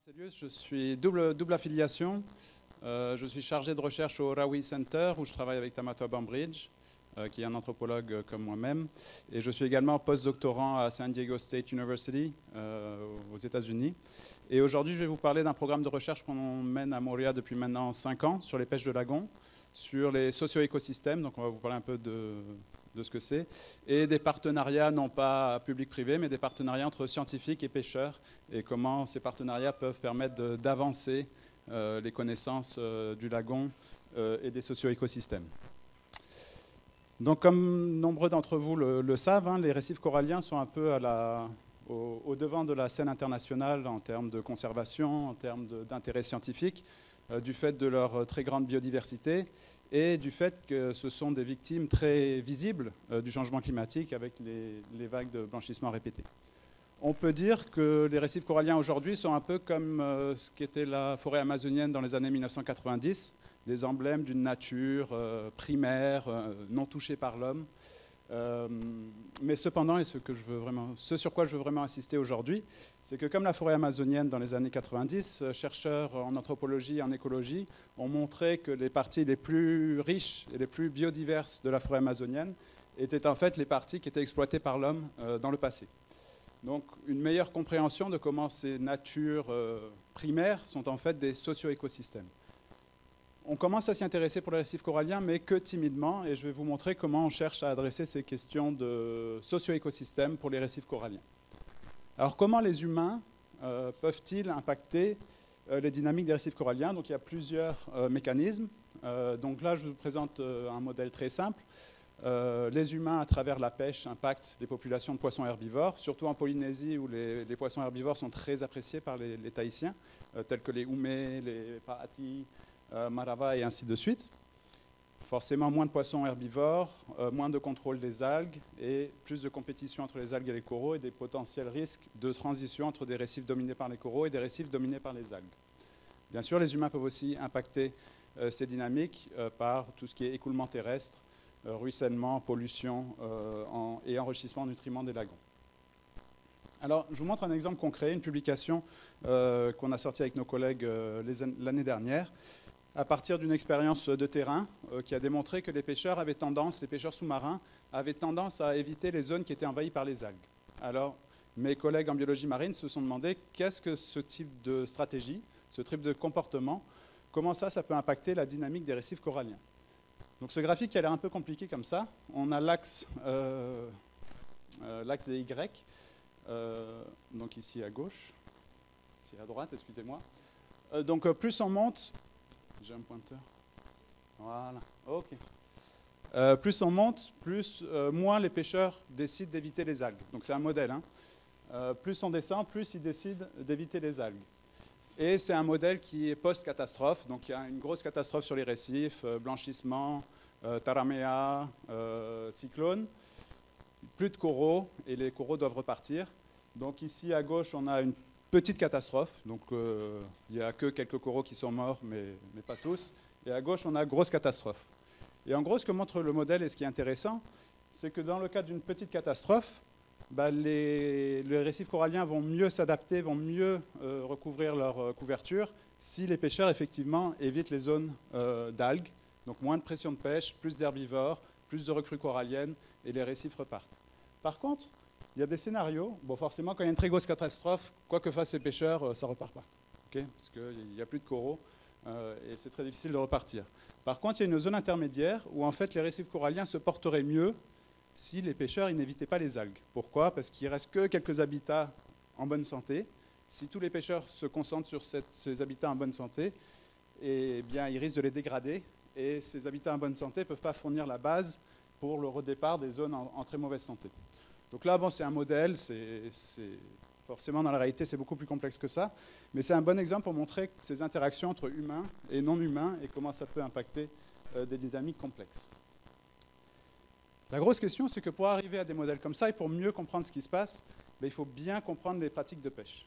Celius, je suis double affiliation. Je suis chargé de recherche au Rawi Center où je travaille avec Tamatwa Bambridge, qui est un anthropologue comme moi-même. Et je suis également postdoctorant à San Diego State University aux États-Unis. Et aujourd'hui, je vais vous parler d'un programme de recherche qu'on mène à Moorea depuis maintenant 5 ans sur les pêches de lagon, sur les socio-écosystèmes. Donc on va vous parler un peu de ce que c'est, et des partenariats, non pas public-privé, mais des partenariats entre scientifiques et pêcheurs, et comment ces partenariats peuvent permettre d'avancer les connaissances du lagon et des socio-écosystèmes. Donc, comme nombreux d'entre vous le savent, hein, les récifs coralliens sont un peu au devant de la scène internationale en termes de conservation, en termes d'intérêt scientifique, du fait de leur très grande biodiversité, et du fait que ce sont des victimes très visibles du changement climatique avec les vagues de blanchissement répétées. On peut dire que les récifs coralliens aujourd'hui sont un peu comme ce qu'était la forêt amazonienne dans les années 1990, des emblèmes d'une nature primaire, non touchée par l'homme. Mais cependant, et ce sur quoi je veux vraiment insister aujourd'hui, c'est que comme la forêt amazonienne dans les années 90, chercheurs en anthropologie et en écologie ont montré que les parties les plus riches et les plus biodiverses de la forêt amazonienne étaient en fait les parties qui étaient exploitées par l'homme dans le passé. Donc une meilleure compréhension de comment ces natures primaires sont en fait des socio-écosystèmes. On commence à s'y intéresser pour les récifs coralliens, mais que timidement, et je vais vous montrer comment on cherche à adresser ces questions de socio-écosystèmes pour les récifs coralliens. Alors comment les humains peuvent-ils impacter les dynamiques des récifs coralliens? Donc il y a plusieurs mécanismes. Donc là, je vous présente un modèle très simple. Les humains, à travers la pêche, impactent des populations de poissons herbivores, surtout en Polynésie où les poissons herbivores sont très appréciés par les Tahitiens, tels que les oumés, les paati, marava et ainsi de suite. Forcément, moins de poissons herbivores, moins de contrôle des algues et plus de compétition entre les algues et les coraux et des potentiels risques de transition entre des récifs dominés par les coraux et des récifs dominés par les algues. Bien sûr, les humains peuvent aussi impacter ces dynamiques par tout ce qui est écoulement terrestre, ruissellement, pollution et enrichissement en nutriments des lagons. Alors, je vous montre un exemple concret, une publication qu'on a sortie avec nos collègues l'année dernière, à partir d'une expérience de terrain qui a démontré que les pêcheurs sous-marins avaient tendance à éviter les zones qui étaient envahies par les algues. Alors, mes collègues en biologie marine se sont demandé qu'est-ce que ce type de stratégie, ce type de comportement, comment ça peut impacter la dynamique des récifs coralliens. Donc ce graphique a l'air un peu compliqué comme ça. On a l'axe des Y, donc ici à gauche, ici à droite, excusez-moi. Donc plus on monte, j'ai un pointeur, voilà, ok. Plus on monte, moins les pêcheurs décident d'éviter les algues. Donc c'est un modèle, hein. Plus on descend, plus ils décident d'éviter les algues. Et c'est un modèle qui est post-catastrophe, donc il y a une grosse catastrophe sur les récifs, blanchissement, taramea, cyclone, plus de coraux, et les coraux doivent repartir. Donc ici à gauche, on a une petite catastrophe, donc il n'y a que quelques coraux qui sont morts, mais pas tous. Et à gauche, on a grosse catastrophe. Et en gros, ce que montre le modèle, et ce qui est intéressant, c'est que dans le cas d'une petite catastrophe, les récifs coralliens vont mieux s'adapter, vont mieux recouvrir leur couverture si les pêcheurs, effectivement, évitent les zones d'algues, donc moins de pression de pêche, plus d'herbivores, plus de recrues coralliennes, et les récifs repartent. Par contre, il y a des scénarios, bon, forcément, quand il y a une très grosse catastrophe, quoi que fassent les pêcheurs, ça ne repart pas, okay, parce qu'il n'y a plus de coraux, et c'est très difficile de repartir. Par contre, il y a une zone intermédiaire où, en fait, les récifs coralliens se porteraient mieux si les pêcheurs n'évitaient pas les algues. Pourquoi? Parce qu'il ne reste que quelques habitats en bonne santé. Si tous les pêcheurs se concentrent sur ces habitats en bonne santé, eh bien, ils risquent de les dégrader, et ces habitats en bonne santé ne peuvent pas fournir la base pour le redépart des zones en très mauvaise santé. Donc là, bon, c'est un modèle, forcément dans la réalité c'est beaucoup plus complexe que ça, mais c'est un bon exemple pour montrer ces interactions entre humains et non humains et comment ça peut impacter des dynamiques complexes. La grosse question, c'est que pour arriver à des modèles comme ça et pour mieux comprendre ce qui se passe, il faut bien comprendre les pratiques de pêche.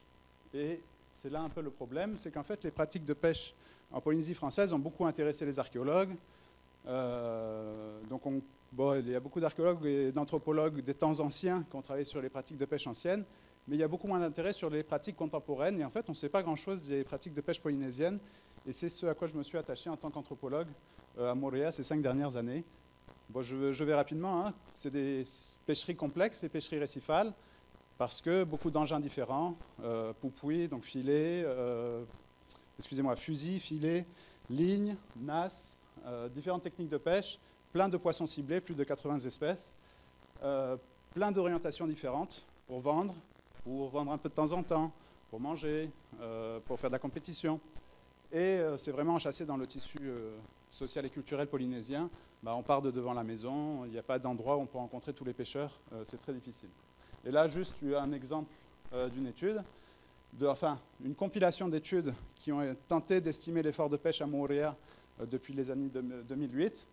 Et c'est là un peu le problème, c'est qu'en fait les pratiques de pêche en Polynésie française ont beaucoup intéressé les archéologues. Donc il y a beaucoup d'archéologues et d'anthropologues des temps anciens qui ont travaillé sur les pratiques de pêche anciennes. mais il y a beaucoup moins d'intérêt sur les pratiques contemporaines. Et en fait, on ne sait pas grand-chose des pratiques de pêche polynésienne. Et c'est ce à quoi je me suis attaché en tant qu'anthropologue à Moorea ces 5 dernières années. Bon, je vais rapidement. Hein. C'est des pêcheries complexes, les pêcheries récifales, parce que beaucoup d'engins différents, poupouis, donc filet, fusil, filet, ligne, nasse, différentes techniques de pêche, plein de poissons ciblés, plus de 80 espèces, plein d'orientations différentes pour vendre un peu de temps en temps, pour manger, pour faire de la compétition. Et c'est vraiment enchâssé dans le tissu social et culturel polynésien. On part de devant la maison, il n'y a pas d'endroit où on peut rencontrer tous les pêcheurs, c'est très difficile. Et là, juste un exemple d'une étude, une compilation d'études qui ont tenté d'estimer l'effort de pêche à Moorea depuis les années 2008.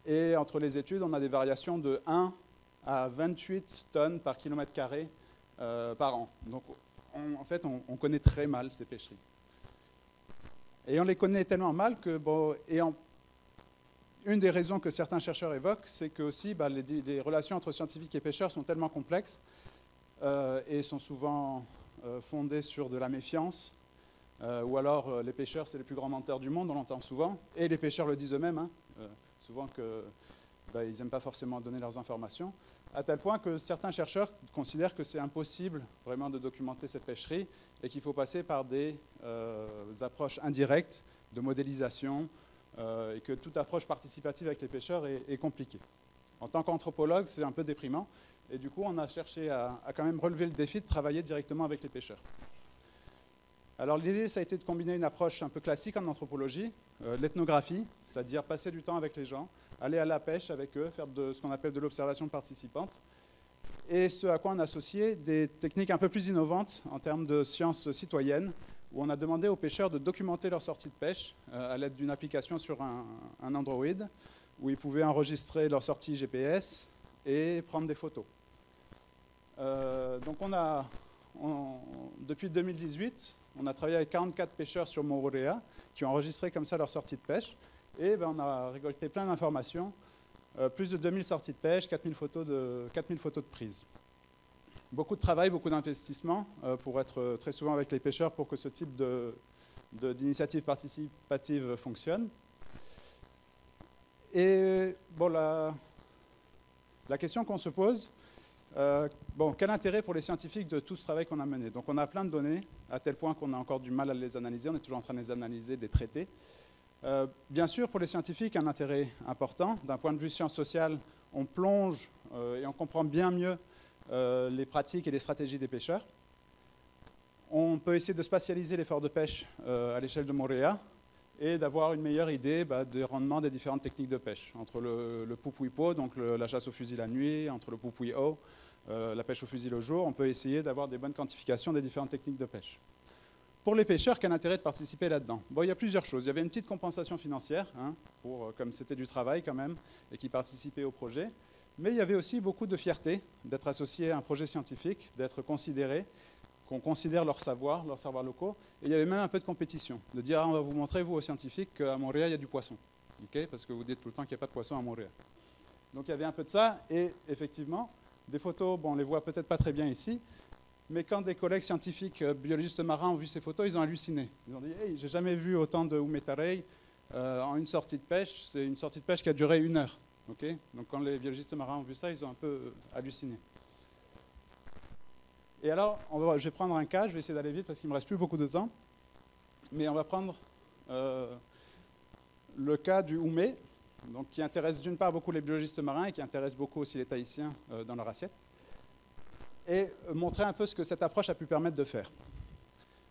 Et entre les études, on a des variations de 1 à 28 tonnes par kilomètre carré par an. Donc, en fait, on connaît très mal ces pêcheries. Et on les connaît tellement mal que, une des raisons que certains chercheurs évoquent, c'est que aussi, les relations entre scientifiques et pêcheurs sont tellement complexes et sont souvent fondées sur de la méfiance, ou alors les pêcheurs, c'est les plus grands menteurs du monde, on l'entend souvent, et les pêcheurs le disent eux-mêmes, hein, souvent qu'ils n'aiment pas forcément donner leurs informations, à tel point que certains chercheurs considèrent que c'est impossible vraiment de documenter cette pêcherie et qu'il faut passer par des approches indirectes de modélisation et que toute approche participative avec les pêcheurs est compliquée. En tant qu'anthropologue, c'est un peu déprimant et du coup, on a cherché à quand même relever le défi de travailler directement avec les pêcheurs. Alors l'idée, ça a été de combiner une approche un peu classique en anthropologie, l'ethnographie, c'est-à-dire passer du temps avec les gens, aller à la pêche avec eux, faire ce qu'on appelle de l'observation participante, et ce à quoi on a associé des techniques un peu plus innovantes en termes de sciences citoyennes, où on a demandé aux pêcheurs de documenter leur sortie de pêche à l'aide d'une application sur un Android, où ils pouvaient enregistrer leur sortie GPS et prendre des photos. Donc depuis 2018, on a travaillé avec 44 pêcheurs sur Moorea qui ont enregistré comme ça leur sortie de pêche. Et on a récolté plein d'informations, plus de 2000 sorties de pêche, 4000 photos de prise. Beaucoup de travail, beaucoup d'investissement pour être très souvent avec les pêcheurs pour que ce type d'initiative participative fonctionne. Et la question qu'on se pose, quel intérêt pour les scientifiques de tout ce travail qu'on a mené? Donc on a plein de données, à tel point qu'on a encore du mal à les analyser, on est toujours en train de les analyser, de les traiter. Bien sûr, pour les scientifiques, un intérêt important. D'un point de vue sciences sociales, on plonge et on comprend bien mieux les pratiques et les stratégies des pêcheurs. On peut essayer de spatialiser l'effort de pêche à l'échelle de Moorea et d'avoir une meilleure idée des rendements des différentes techniques de pêche. Entre le poupouipo, donc la chasse au fusil la nuit, entre le poupouio, la pêche au fusil le jour, on peut essayer d'avoir des bonnes quantifications des différentes techniques de pêche. Pour les pêcheurs, quel intérêt de participer là-dedans? Il y a plusieurs choses. Il y avait une petite compensation financière, hein, comme c'était du travail quand même, et qui participaient au projet. Mais il y avait aussi beaucoup de fierté d'être associé à un projet scientifique, d'être considéré, qu'on considère leurs savoirs locaux. Et il y avait même un peu de compétition, de dire on va vous montrer, vous, aux scientifiques, qu'à Moorea, il y a du poisson. Okay, parce que vous dites tout le temps qu'il n'y a pas de poisson à Moorea. Donc il y avait un peu de ça, et effectivement, des photos, on les voit peut-être pas très bien ici, mais quand des collègues scientifiques, biologistes marins, ont vu ces photos, ils ont halluciné. Ils ont dit hey, j'ai jamais vu autant de oumetarei en une sortie de pêche. C'est une sortie de pêche qui a duré 1 heure. Okay, donc quand les biologistes marins ont vu ça, ils ont un peu halluciné. Et alors, je vais prendre un cas, je vais essayer d'aller vite parce qu'il ne me reste plus beaucoup de temps. Mais on va prendre le cas du houmé, donc qui intéresse d'une part beaucoup les biologistes marins et qui intéresse beaucoup aussi les Tahitiens dans leur assiette. Et montrer un peu ce que cette approche a pu permettre de faire.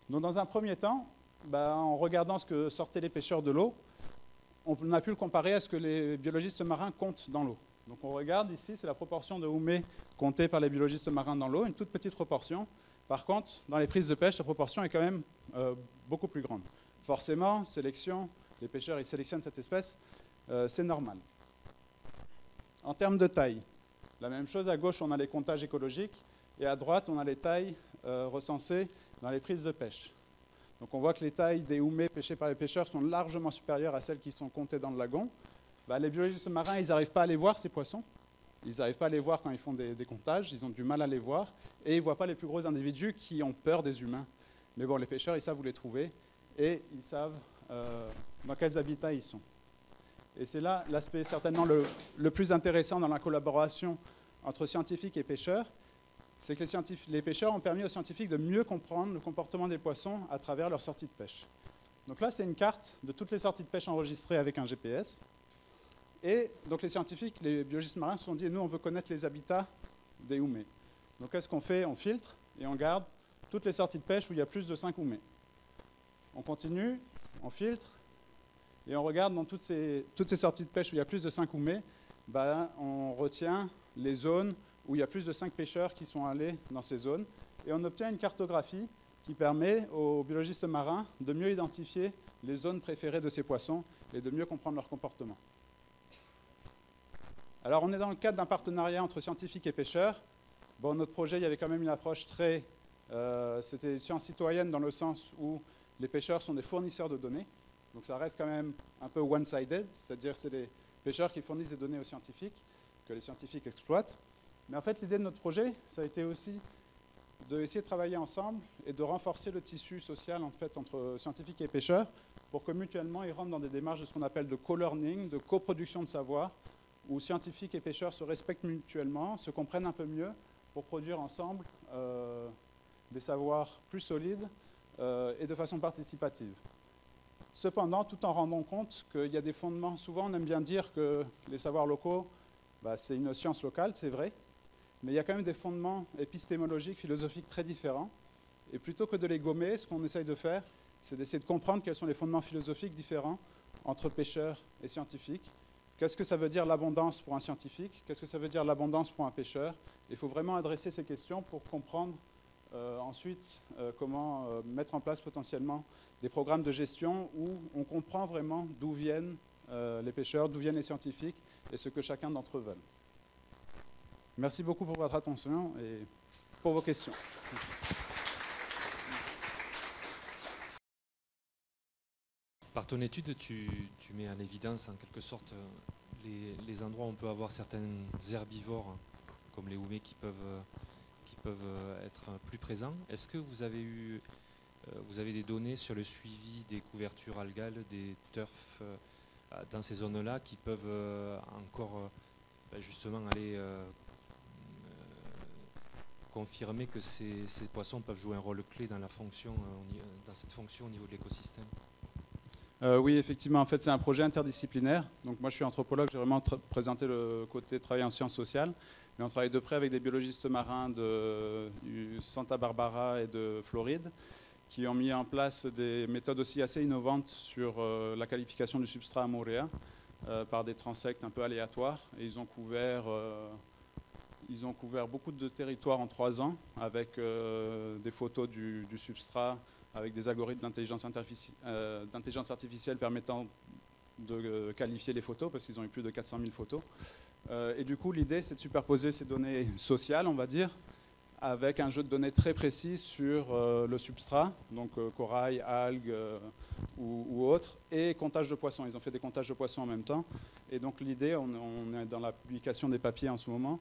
Donc dans un premier temps, en regardant ce que sortaient les pêcheurs de l'eau, on a pu le comparer à ce que les biologistes marins comptent dans l'eau. Donc on regarde ici, c'est la proportion de houmé comptée par les biologistes marins dans l'eau, une toute petite proportion. Par contre, dans les prises de pêche, la proportion est quand même beaucoup plus grande. Forcément, sélection, les pêcheurs ils sélectionnent cette espèce, c'est normal. En termes de taille, la même chose, à gauche on a les comptages écologiques, et à droite on a les tailles recensées dans les prises de pêche. Donc on voit que les tailles des houmés pêchés par les pêcheurs sont largement supérieures à celles qui sont comptées dans le lagon. Les biologistes marins, ils n'arrivent pas à les voir, ces poissons. Ils n'arrivent pas à les voir quand ils font des comptages, ils ont du mal à les voir, et ils ne voient pas les plus gros individus qui ont peur des humains. Mais bon, les pêcheurs, ils savent où les trouver, et ils savent dans quels habitats ils sont. Et c'est là l'aspect certainement le plus intéressant dans la collaboration entre scientifiques et pêcheurs, c'est que les pêcheurs ont permis aux scientifiques de mieux comprendre le comportement des poissons à travers leurs sorties de pêche. Donc là, c'est une carte de toutes les sorties de pêche enregistrées avec un GPS. Et donc les scientifiques, les biologistes marins se sont dit, nous, on veut connaître les habitats des houmets. Donc qu'est-ce qu'on fait? On filtre et on garde toutes les sorties de pêche où il y a plus de 5 houmets. On continue, on filtre, et on regarde dans toutes ces sorties de pêche où il y a plus de 5 houmets, on retient les zones où il y a plus de 5 pêcheurs qui sont allés dans ces zones, et on obtient une cartographie qui permet aux biologistes marins de mieux identifier les zones préférées de ces poissons et de mieux comprendre leur comportement. Alors on est dans le cadre d'un partenariat entre scientifiques et pêcheurs. Bon, notre projet, il y avait quand même une approche très... c'était science citoyenne dans le sens où les pêcheurs sont des fournisseurs de données. Donc ça reste quand même un peu one-sided, c'est-à-dire c'est les pêcheurs qui fournissent des données aux scientifiques, que les scientifiques exploitent. Mais en fait, l'idée de notre projet, ça a été aussi d'essayer de travailler ensemble et de renforcer le tissu social en fait, entre scientifiques et pêcheurs pour que mutuellement ils rentrent dans des démarches de ce qu'on appelle de co-learning, de coproduction de savoir, où scientifiques et pêcheurs se respectent mutuellement, se comprennent un peu mieux pour produire ensemble des savoirs plus solides et de façon participative. Cependant, tout en rendant compte qu'il y a des fondements, souvent on aime bien dire que les savoirs locaux, c'est une science locale, c'est vrai, mais il y a quand même des fondements épistémologiques, philosophiques très différents. Et plutôt que de les gommer, ce qu'on essaye de faire, c'est d'essayer de comprendre quels sont les fondements philosophiques différents entre pêcheurs et scientifiques. Qu'est-ce que ça veut dire l'abondance pour un scientifique? Qu'est-ce que ça veut dire l'abondance pour un pêcheur? Il faut vraiment adresser ces questions pour comprendre ensuite comment mettre en place potentiellement des programmes de gestion où on comprend vraiment d'où viennent les pêcheurs, d'où viennent les scientifiques et ce que chacun d'entre eux veut. Merci beaucoup pour votre attention et pour vos questions. Par ton étude, tu mets en évidence en quelque sorte les endroits où on peut avoir certains herbivores, comme les houmets, qui peuvent être plus présents. Est-ce que vous avez des données sur le suivi des couvertures algales, des turfs dans ces zones-là qui peuvent encore justement aller confirmer que ces poissons peuvent jouer un rôle clé dans cette fonction au niveau de l'écosystème? Oui, effectivement, en fait, c'est un projet interdisciplinaire. Donc moi, je suis anthropologue, j'ai vraiment présenté le côté travail en sciences sociales. Mais on travaille de près avec des biologistes marins de Santa Barbara et de Floride, qui ont mis en place des méthodes aussi assez innovantes sur la qualification du substrat à Moorea par des transects un peu aléatoires. Et ils ont couvert beaucoup de territoires en 3 ans avec des photos du substrat, avec des algorithmes d'intelligence artificielle permettant de qualifier les photos, parce qu'ils ont eu plus de 400 000 photos. Et du coup, l'idée, c'est de superposer ces données sociales, on va dire, avec un jeu de données très précis sur le substrat, donc corail, algues ou autres, et comptage de poissons. Ils ont fait des comptages de poissons en même temps. Et donc l'idée, on est dans la publication des papiers en ce moment,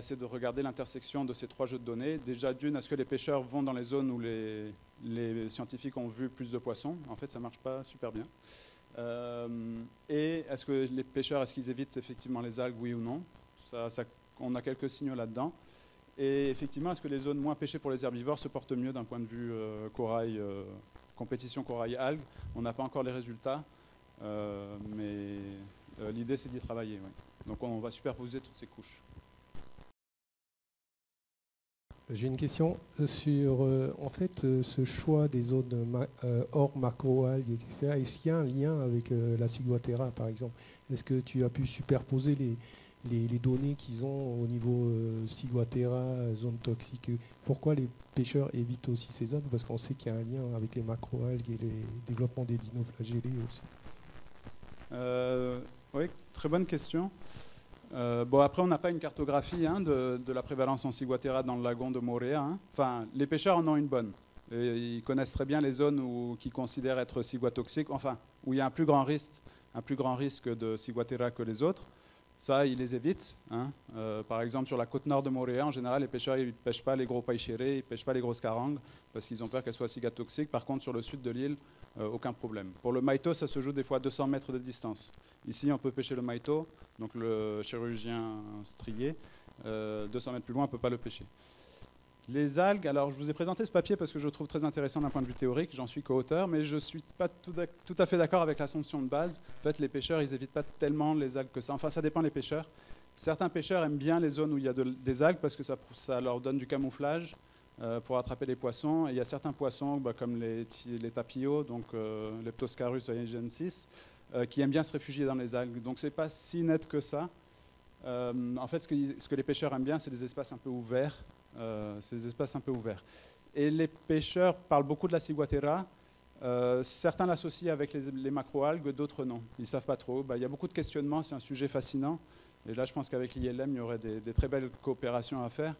c'est de regarder l'intersection de ces 3 jeux de données. Déjà, d'une, est-ce que les pêcheurs vont dans les zones où les scientifiques ont vu plus de poissons? En fait, ça ne marche pas super bien. Et est-ce que les pêcheurs, est-ce qu'ils évitent effectivement les algues, oui ou non? On a quelques signaux là-dedans. Et effectivement, est-ce que les zones moins pêchées pour les herbivores se portent mieux d'un point de vue corail, compétition corail-algues? On n'a pas encore les résultats, mais l'idée, c'est d'y travailler. Oui. Donc on va superposer toutes ces couches. J'ai une question sur en fait ce choix des zones hors macroalgues, etc. Est-ce qu'il y a un lien avec la ciguatera par exemple? Est-ce que tu as pu superposer les données qu'ils ont au niveau ciguatera, zone toxique? Pourquoi les pêcheurs évitent aussi ces zones? Parce qu'on sait qu'il y a un lien avec les macroalgues et les développements des dinoflagellés aussi. Oui, très bonne question. Bon, après, on n'a pas une cartographie de la prévalence en ciguatera dans le lagon de Moorea. Enfin, les pêcheurs en ont une bonne. Et ils connaissent très bien les zones qu'ils considèrent être ciguatoxiques, enfin, où il y a un plus grand risque de ciguatera que les autres. Ça, ils les évitent. Hein. Par exemple, sur la côte nord de Moorea, en général, les pêcheurs ne pêchent pas les gros païchérés, ils ne pêchent pas les grosses carangues, parce qu'ils ont peur qu'elles soient cigatoxiques. Par contre, sur le sud de l'île, aucun problème. Pour le maïto, ça se joue des fois à 200 mètres de distance. Ici, on peut pêcher le maïto, donc le chirurgien strié. 200 mètres plus loin, on ne peut pas le pêcher. Les algues, alors je vous ai présenté ce papier parce que je le trouve très intéressant d'un point de vue théorique, j'en suis co-auteur, mais je ne suis pas tout à fait d'accord avec l'assumption de base. En fait, les pêcheurs, ils n'évitent pas tellement les algues que ça. Enfin, ça dépend des pêcheurs. Certains pêcheurs aiment bien les zones où il y a des algues parce que ça leur donne du camouflage pour attraper les poissons. Et il y a certains poissons, comme les tapiots, donc Leptoscarus oyagensis, qui aiment bien se réfugier dans les algues. Donc, ce n'est pas si net que ça. En fait, ce que les pêcheurs aiment bien, c'est des espaces un peu ouverts. Et les pêcheurs parlent beaucoup de la ciguatera. Certains l'associent avec les macroalgues, d'autres non. Ils ne savent pas trop. Il y a beaucoup de questionnements, c'est un sujet fascinant. Et là, je pense qu'avec l'ILM, il y aurait des très belles coopérations à faire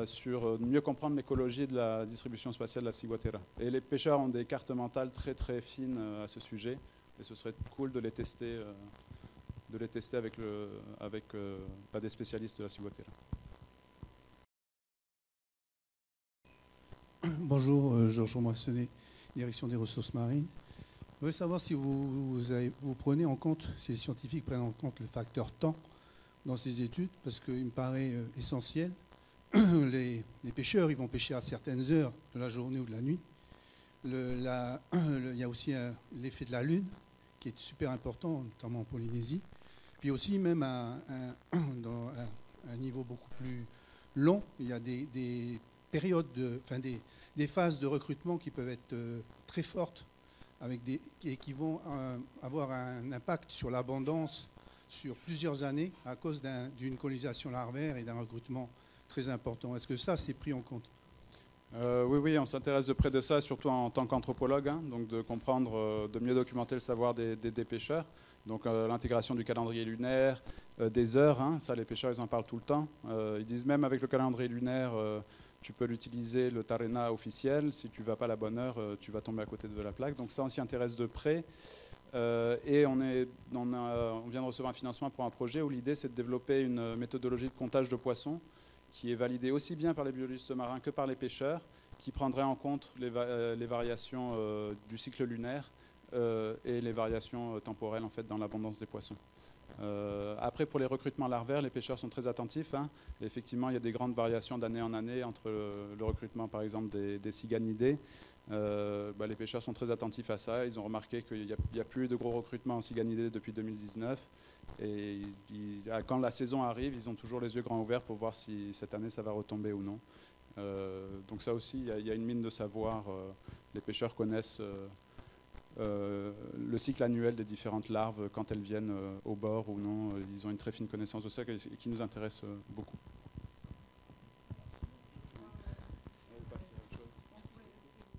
sur mieux comprendre l'écologie de la distribution spatiale de la ciguatera. Et les pêcheurs ont des cartes mentales très très fines à ce sujet. Et ce serait cool de les tester, avec des spécialistes de la ciguatera. Bonjour, Georges Moissonnet, direction des ressources marines. Je voudrais savoir si vous prenez en compte, si les scientifiques prennent en compte le facteur temps dans ces études, parce qu'il me paraît essentiel. Les pêcheurs, ils vont pêcher à certaines heures de la journée ou de la nuit. Il y a aussi l'effet de la lune, qui est super important, notamment en Polynésie. Puis aussi, même dans un niveau beaucoup plus long, il y a des périodes, des phases de recrutement qui peuvent être très fortes et qui vont avoir un impact sur l'abondance sur plusieurs années à cause d'une colonisation larvaire et d'un recrutement très important. Est-ce que ça, c'est pris en compte ? Oui, on s'intéresse de près de ça, surtout en tant qu'anthropologue, hein, donc de comprendre, de mieux documenter le savoir des pêcheurs. Donc l'intégration du calendrier lunaire, des heures, hein, ça les pêcheurs ils en parlent tout le temps. Ils disent même avec le calendrier lunaire, tu peux l'utiliser, le tarena officiel, si tu ne vas pas à la bonne heure, tu vas tomber à côté de la plaque. Donc ça on s'y intéresse de près. Et on vient de recevoir un financement pour un projet où l'idée c'est de développer une méthodologie de comptage de poissons qui est validée aussi bien par les biologistes marins que par les pêcheurs, qui prendrait en compte les variations du cycle lunaire et les variations temporelles en fait, dans l'abondance des poissons. Après, pour les recrutements larvaires, les pêcheurs sont très attentifs. Hein. Effectivement, il y a des grandes variations d'année en année entre le recrutement, par exemple, des ciganidés. Les pêcheurs sont très attentifs à ça. Ils ont remarqué qu'il n'y a plus de gros recrutements en ciganidés depuis 2019. Et quand la saison arrive, ils ont toujours les yeux grands ouverts pour voir si cette année, ça va retomber ou non. Donc ça aussi, il y a une mine de savoir. Les pêcheurs connaissent le cycle annuel des différentes larves quand elles viennent au bord ou non. Ils ont une très fine connaissance de ça qui nous intéresse beaucoup.